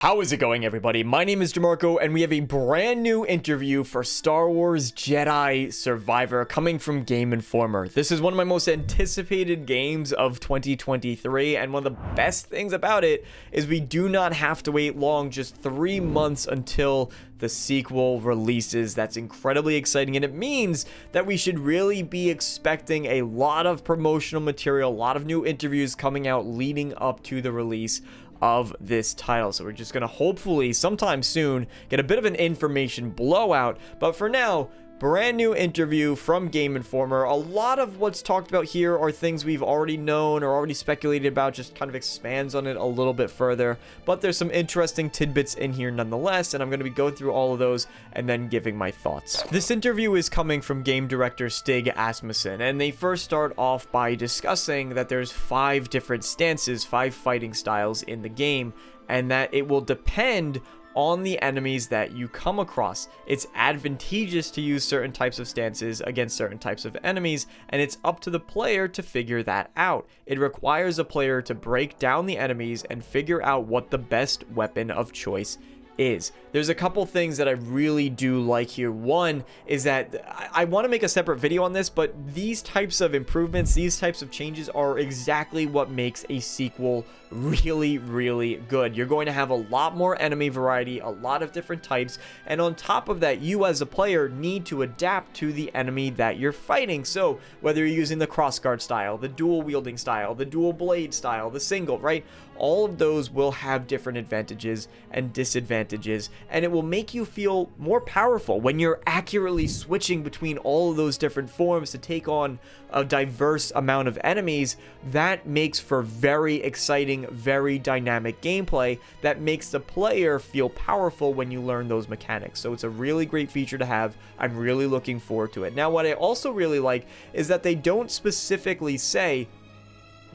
How is it going, everybody? My name is DeMarco, and we have a brand new interview for Star Wars Jedi Survivor coming from Game Informer. This is one of my most anticipated games of 2023, and one of the best things about it is we do not have to wait long, just 3 months until the sequel releases. That's incredibly exciting, and it means that we should really be expecting a lot of promotional material, a lot of new interviews coming out leading up to the release of this title. So we're just gonna hopefully sometime soon get a bit of an information blowout, but for now, brand new interview from Game Informer. A lot of what's talked about here are things we've already known or already speculated about, just kind of expands on it a little bit further, but there's some interesting tidbits in here nonetheless, and I'm going to be going through all of those and then giving my thoughts. This interview is coming from game director Stig Asmussen, and they first start off by discussing that there's 5 different stances, 5 fighting styles in the game, and that it will depend on the enemies that you come across. It's advantageous to use certain types of stances against certain types of enemies, and it's up to the player to figure that out. It requires a player to break down the enemies and figure out what the best weapon of choice is. There's a couple things that I really do like here. One is that I want to make a separate video on this, but these types of improvements, these types of changes are exactly what makes a sequel really good. You're going to have a lot more enemy variety, a lot of different types, and on top of that, you as a player need to adapt to the enemy that you're fighting. So whether you're using the crossguard style, the dual wielding style, the dual blade style, the single, right? All of those will have different advantages and disadvantages, and it will make you feel more powerful when you're accurately switching between all of those different forms to take on a diverse amount of enemies. That makes for very exciting, very dynamic gameplay that makes the player feel powerful when you learn those mechanics. So it's a really great feature to have. I'm really looking forward to it. Now, what I also really like is that they don't specifically say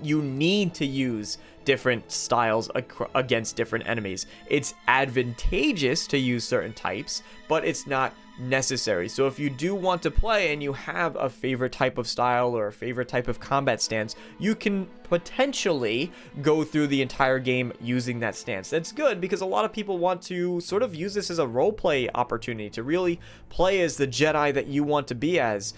you need to use different styles against different enemies. It's advantageous to use certain types, but it's not necessary. So if you do want to play and you have a favorite type of style or a favorite type of combat stance, you can potentially go through the entire game using that stance. That's good because a lot of people want to sort of use this as a roleplay opportunity to really play as the Jedi that you want to be as.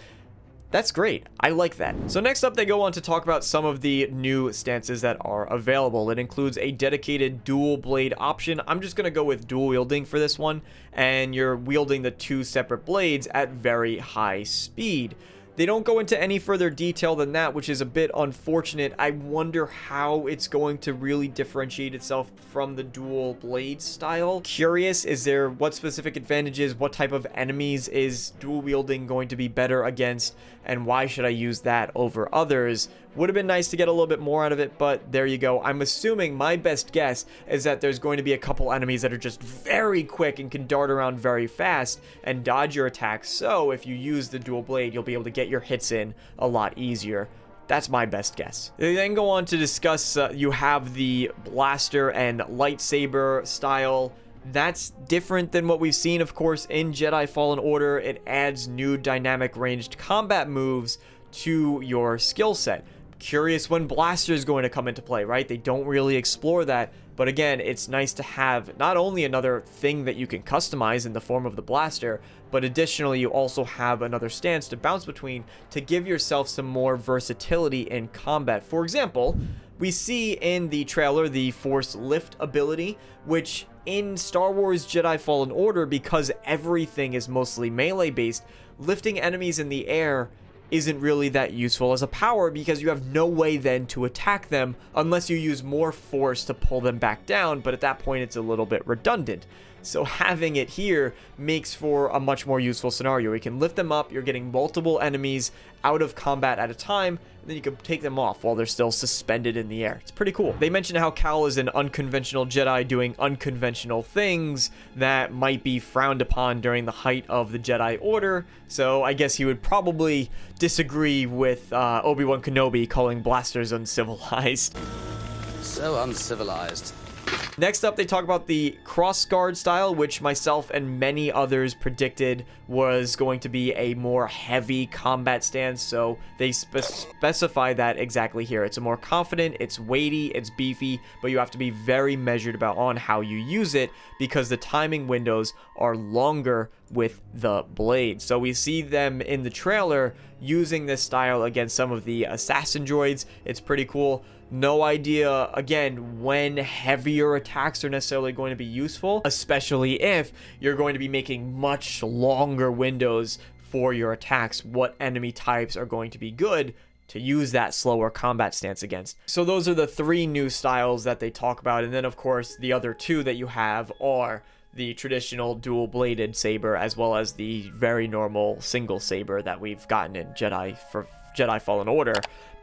That's great. I like that. So next up, they go on to talk about some of the new stances that are available. It includes a dedicated dual blade option. I'm just going to go with dual wielding for this one, and you're wielding the 2 separate blades at very high speed. They don't go into any further detail than that, which is a bit unfortunate. I wonder how it's going to really differentiate itself from the dual blade style. Curious, what specific advantages, what type of enemies is dual wielding going to be better against, and why should I use that over others? Would have been nice to get a little bit more out of it, but there you go. I'm assuming, my best guess is that there's going to be a couple enemies that are just very quick and can dart around very fast and dodge your attacks. So if you use the dual blade, you'll be able to get your hits in a lot easier. That's my best guess. They then go on to discuss, you have the blaster and lightsaber style. That's different than what we've seen, of course, in Jedi Fallen Order. It adds new dynamic ranged combat moves to your skill set. Curious when blaster is going to come into play, right? They don't really explore that, but again, it's nice to have not only another thing that you can customize in the form of the blaster, but additionally you also have another stance to bounce between to give yourself some more versatility in combat. For example, we see in the trailer the Force Lift ability, which in Star Wars Jedi Fallen Order, because everything is mostly melee based, lifting enemies in the air isn't really that useful as a power because you have no way then to attack them unless you use more force to pull them back down, but at that point it's a little bit redundant. So having it here makes for a much more useful scenario. You can lift them up, you're getting multiple enemies out of combat at a time, and then you can take them off while they're still suspended in the air. It's pretty cool. They mentioned how Cal is an unconventional Jedi doing unconventional things that might be frowned upon during the height of the Jedi Order, so I guess he would probably disagree with Obi-Wan Kenobi calling blasters uncivilized. So uncivilized. Next up, they talk about the cross guard style, which myself and many others predicted was going to be a more heavy combat stance. So they specify that exactly here. It's a more confident, it's weighty, it's beefy, but you have to be very measured about on how you use it because the timing windows are longer with the blade. So we see them in the trailer using this style against some of the assassin droids. It's pretty cool. No idea, again, when heavier attacks are necessarily going to be useful, especially if you're going to be making much longer windows for your attacks. What enemy types are going to be good to use that slower combat stance against? So those are the 3 new styles that they talk about. And then, of course, the other 2 that you have are the traditional dual-bladed saber, as well as the very normal single saber that we've gotten in Jedi Fallen Order.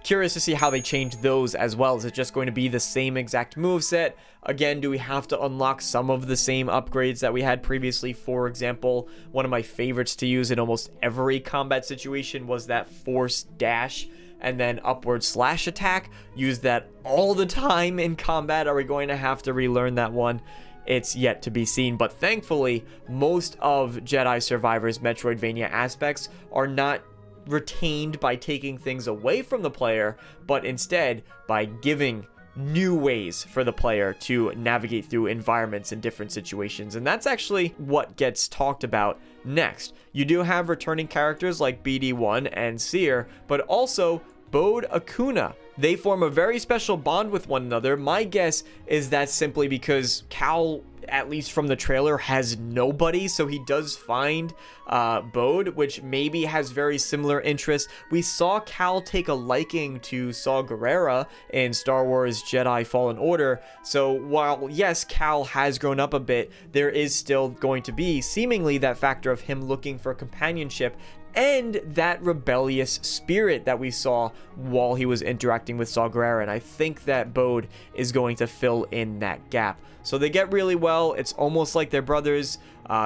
Curious to see how they change those as well. Is it just going to be the same exact moveset? Again, do we have to unlock some of the same upgrades that we had previously? For example, one of my favorites to use in almost every combat situation was that force dash and then upward slash attack. Use that all the time in combat. Are we going to have to relearn that one? It's yet to be seen, but thankfully, most of Jedi Survivor's Metroidvania aspects are not retained by taking things away from the player, but instead by giving new ways for the player to navigate through environments in different situations. And that's actually what gets talked about next. You do have returning characters like BD1 and Seer, but also Bode Akuna. They form a very special bond with one another. My guess is that's simply because Cal, at least from the trailer, has nobody, so he does find Bode, which maybe has very similar interests. We saw Cal take a liking to Saw Gerrera in Star Wars Jedi Fallen Order, so while yes, Cal has grown up a bit, there is still going to be seemingly that factor of him looking for companionship and that rebellious spirit that we saw while he was interacting with Saw Gerrera, and I think that Bode is going to fill in that gap. So they get really well. It's almost like they're brothers.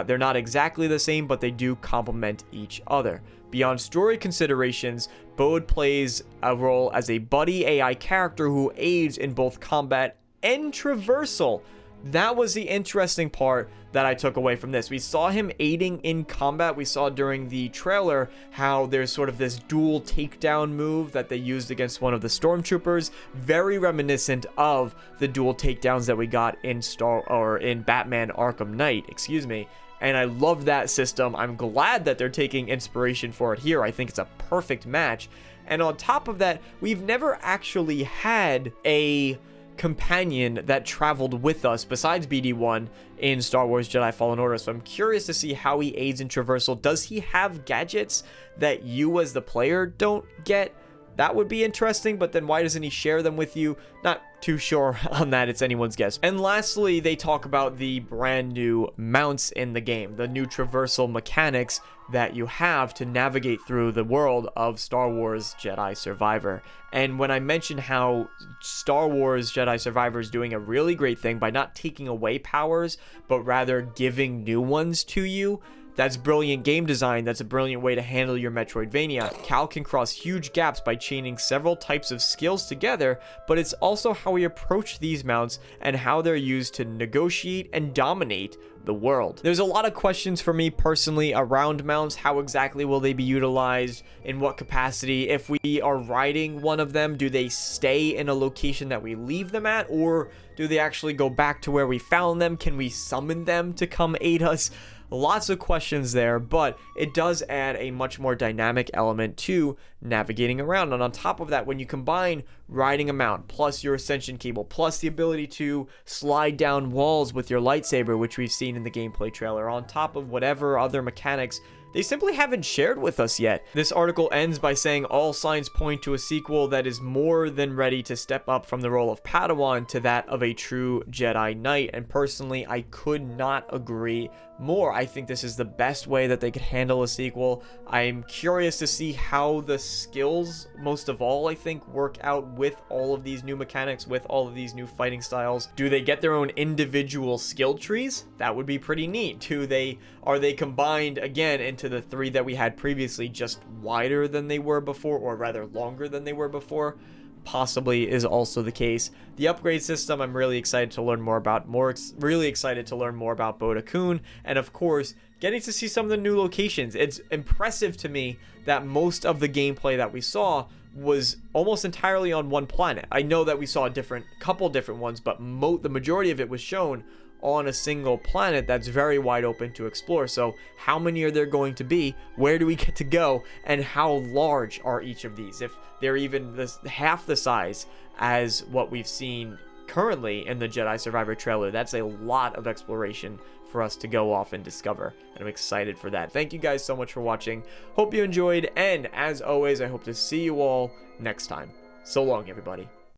They're not exactly the same, but they do complement each other. Beyond story considerations, Bode plays a role as a buddy AI character who aids in both combat and traversal. That was the interesting part that I took away from this. We saw him aiding in combat. We saw during the trailer how there's sort of this dual takedown move that they used against one of the stormtroopers, very reminiscent of the dual takedowns that we got in Batman Arkham Knight, and I love that system. I'm glad that they're taking inspiration for it here. I think it's a perfect match. And on top of that, we've never actually had a companion that traveled with us besides BD1 in Star Wars Jedi Fallen Order, so I'm curious to see how he aids in traversal. Does he have gadgets that you as the player don't get? That would be interesting, but then why doesn't he share them with you? Not too sure on that. It's anyone's guess. And lastly, they talk about the brand new mounts in the game, the new traversal mechanics that you have to navigate through the world of Star Wars Jedi Survivor. And when I mentioned how Star Wars Jedi Survivor is doing a really great thing by not taking away powers, but rather giving new ones to you, that's brilliant game design. That's a brilliant way to handle your Metroidvania. Cal can cross huge gaps by chaining several types of skills together, but it's also how we approach these mounts and how they're used to negotiate and dominate the world. There's a lot of questions for me personally around mounts. How exactly will they be utilized? In what capacity? If we are riding one of them, do they stay in a location that we leave them at, or do they actually go back to where we found them? Can we summon them to come aid us? Lots of questions there, but it does add a much more dynamic element to navigating around. And on top of that, when you combine riding a mount plus your ascension cable plus the ability to slide down walls with your lightsaber, which we've seen in the gameplay trailer, on top of whatever other mechanics they simply haven't shared with us yet. This article ends by saying all signs point to a sequel that is more than ready to step up from the role of Padawan to that of a true Jedi Knight, and personally I could not agree more. I think this is the best way that they could handle a sequel. I'm curious to see how the skills, most of all, I think, work out with all of these new mechanics, with all of these new fighting styles. Do they get their own individual skill trees? That would be pretty neat. Are they combined again into the 3 that we had previously, just wider than they were before, or rather longer than they were before? possibly is also the case. The upgrade system, I'm really excited to learn more about. Really excited to learn more about Boda Kun, and of course, getting to see some of the new locations. It's impressive to me that most of the gameplay that we saw was almost entirely on one planet. I know that we saw a couple different ones, but the majority of it was shown on a single planet that's very wide open to explore. So how many are there going to be? Where do we get to go? And how large are each of these? If they're even half the size as what we've seen currently in the Jedi Survivor trailer, that's a lot of exploration for us to go off and discover, and I'm excited for that. Thank you guys so much for watching. Hope you enjoyed, and as always, I hope to see you all next time. So long, everybody.